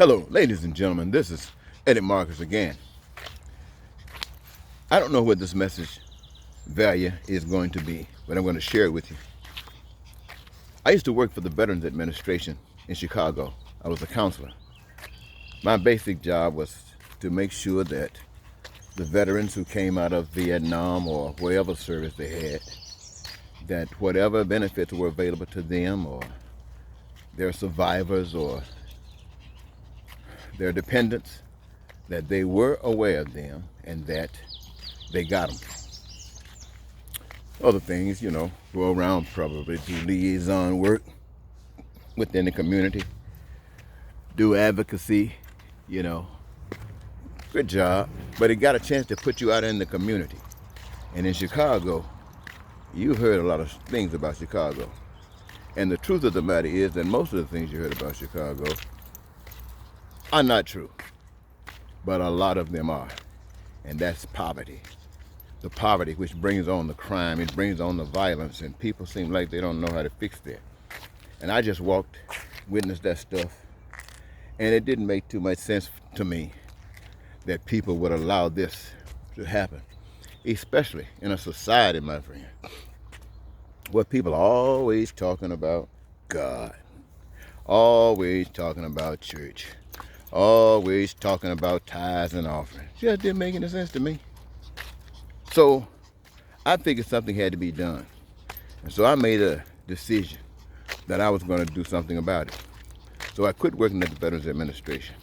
Hello, ladies and gentlemen. This is Eddie Marcus again. I don't know what this message value is going to be, but I'm going to share it with you. I used to work for the Veterans Administration in Chicago. I was a counselor. My basic job was to make sure that the veterans who came out of Vietnam or whatever service they had, that whatever benefits were available to them or their survivors or their dependents, that they were aware of them and that they got them. Other things, go around probably do liaison work within the community, do advocacy, good job. But it got a chance to put you out in the community. And in Chicago, you heard a lot of things about Chicago. And the truth of the matter is that most of the things you heard about Chicago are not true. But a lot of them are. And that's poverty. The poverty which brings on the crime, it brings on the violence, and people seem like they don't know how to fix that. And I just witnessed that stuff, and it didn't make too much sense to me that people would allow this to happen, especially in a society, my friend, where people are always talking about God, always talking about church, always talking about tithes and offerings. Just didn't make any sense to me. So I figured something had to be done. And so I made a decision that I was going to do something about it. So I quit working at the Veterans Administration.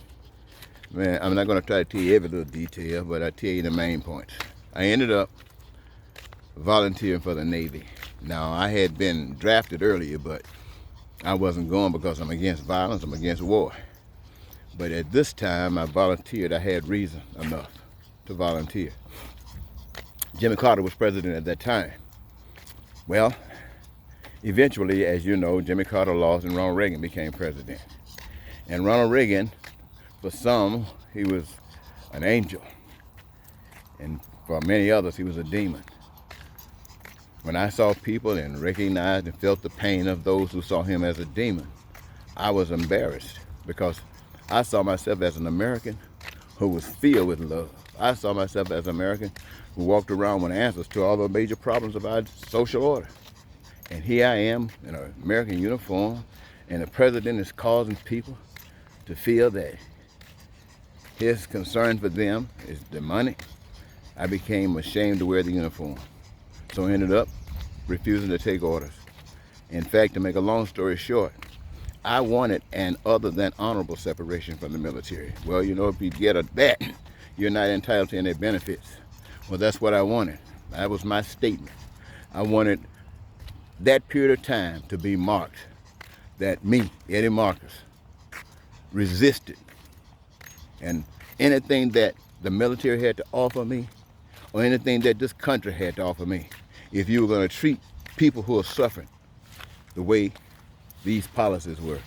Man, I'm not going to try to tell you every little detail, but I'll tell you the main points. I ended up volunteering for the Navy. Now, I had been drafted earlier, but I wasn't going because I'm against violence, I'm against war. But at this time, I volunteered. I had reason enough to volunteer. Jimmy Carter was president at that time. Well, eventually, as you know, Jimmy Carter lost and Ronald Reagan became president. And Ronald Reagan, for some, he was an angel. And for many others, he was a demon. When I saw people and recognized and felt the pain of those who saw him as a demon, I was embarrassed because I saw myself as an American who was filled with love. I saw myself as an American who walked around with answers to all the major problems of our social order. And here I am in an American uniform, and the president is causing people to feel that his concern for them is the money. I became ashamed to wear the uniform. So I ended up refusing to take orders. In fact, to make a long story short, I wanted an other than honorable separation from the military. Well, if you get that, you're not entitled to any benefits. Well, that's what I wanted. That was my statement. I wanted that period of time to be marked that me, Eddie Marcus, resisted. And anything that the military had to offer me, or anything that this country had to offer me, if you were going to treat people who are suffering the way these policies were.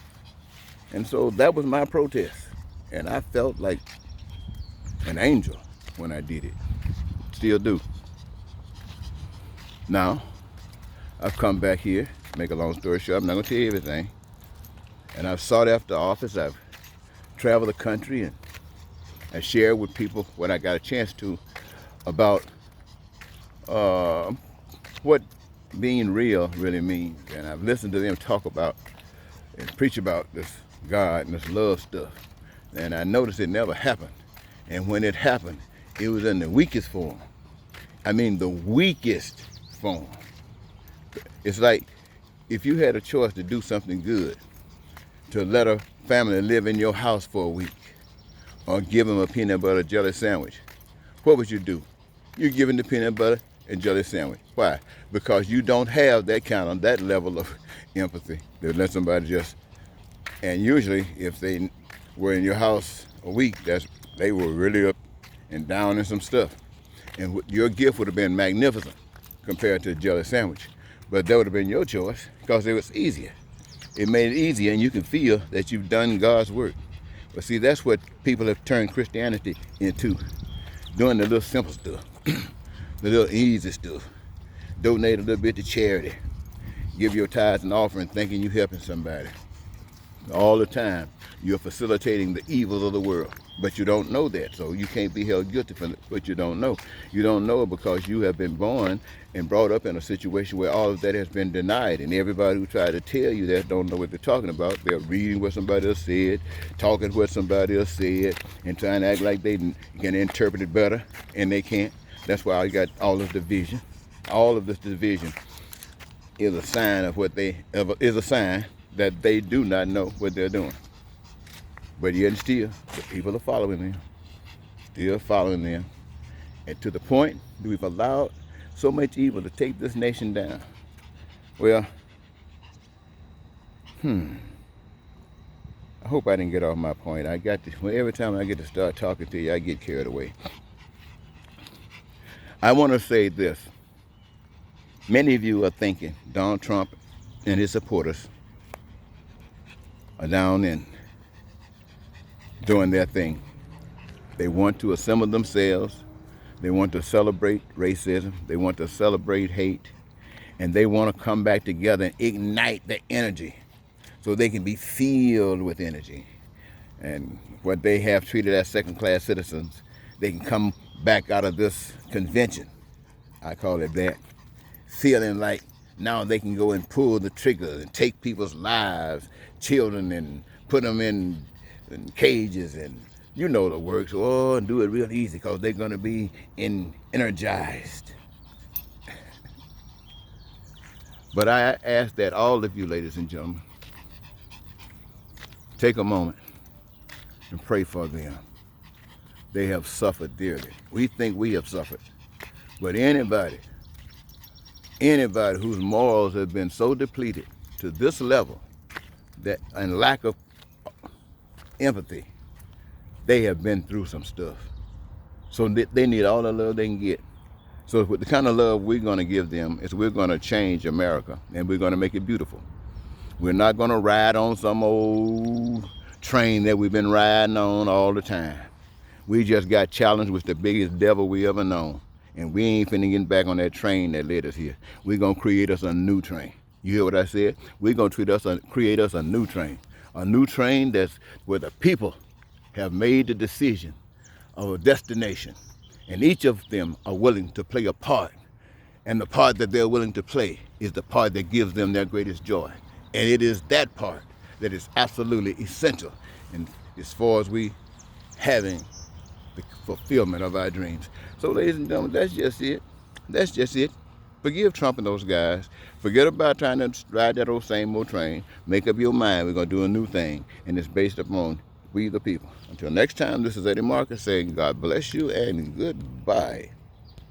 And so that was my protest. And I felt like an angel when I did it. Still do. Now, I've come back here, make a long story short, I'm not going to tell you everything. And I've sought after office, I've traveled the country, and I shared with people what I got a chance to about what being real really means. And I've listened to them talk about and preach about this God and this love stuff. And I noticed it never happened. And when it happened, it was in the weakest form. I mean, the weakest form. It's like if you had a choice to do something good, to let a family live in your house for a week, or give them a peanut butter jelly sandwich, what would you do? You're giving the peanut butter and jelly sandwich. Why? Because you don't have that level of empathy to let somebody just, and usually if they were in your house a week, they were really up and down in some stuff. And your gift would have been magnificent compared to a jelly sandwich. But that would have been your choice because it was easier. It made it easier, and you can feel that you've done God's work. But see, that's what people have turned Christianity into, doing the little simple stuff, the little easy stuff. Donate a little bit to charity. Give your tithes and offering thinking you're helping somebody. All the time, you're facilitating the evils of the world. But you don't know that, so you can't be held guilty for what you don't know. You don't know it because you have been born and brought up in a situation where all of that has been denied. And everybody who tried to tell you that don't know what they're talking about. They're reading what somebody else said, talking what somebody else said, and trying to act like they can interpret it better, and they can't. That's why I got all this division. All of this division is a sign of is a sign that they do not know what they're doing. But yet still, the people are following them, still following them. And to the point that we've allowed so much evil to take this nation down. Well, I hope I didn't get off my point. I got to, well, every time I get to start talking to you, I get carried away. I want to say this. Many of you are thinking Donald Trump and his supporters are down in doing their thing. They want to assemble themselves. They want to celebrate racism. They want to celebrate hate. And they want to come back together and ignite the energy so they can be filled with energy. And what they have treated as second-class citizens, they can come back out of this convention, I call it that, feeling like now they can go and pull the trigger and take people's lives, children, and put them in cages, and you know the works. Oh, and do it real easy because they're going to be energized. But I ask that all of you, ladies and gentlemen, take a moment and pray for them. They have suffered dearly. We think we have suffered. But anybody whose morals have been so depleted to this level that and lack of empathy, they have been through some stuff. So they need all the love they can get. So with the kind of love we're going to give them is we're going to change America, and we're going to make it beautiful. We're not going to ride on some old train that we've been riding on all the time. We just got challenged with the biggest devil we ever known. And we ain't finna get back on that train that led us here. We're going to create us a new train. You hear what I said? We're going to create us a new train. A new train that's where the people have made the decision of a destination. And each of them are willing to play a part. And the part that they're willing to play is the part that gives them their greatest joy. And it is that part that is absolutely essential in, as far as we having the fulfillment of our dreams. So ladies and gentlemen, that's just it. That's just it. Forgive Trump and those guys. Forget about trying to ride that old same old train. Make up your mind. We're going to do a new thing. And it's based upon we the people. Until next time, this is Eddie Marcus saying God bless you and goodbye.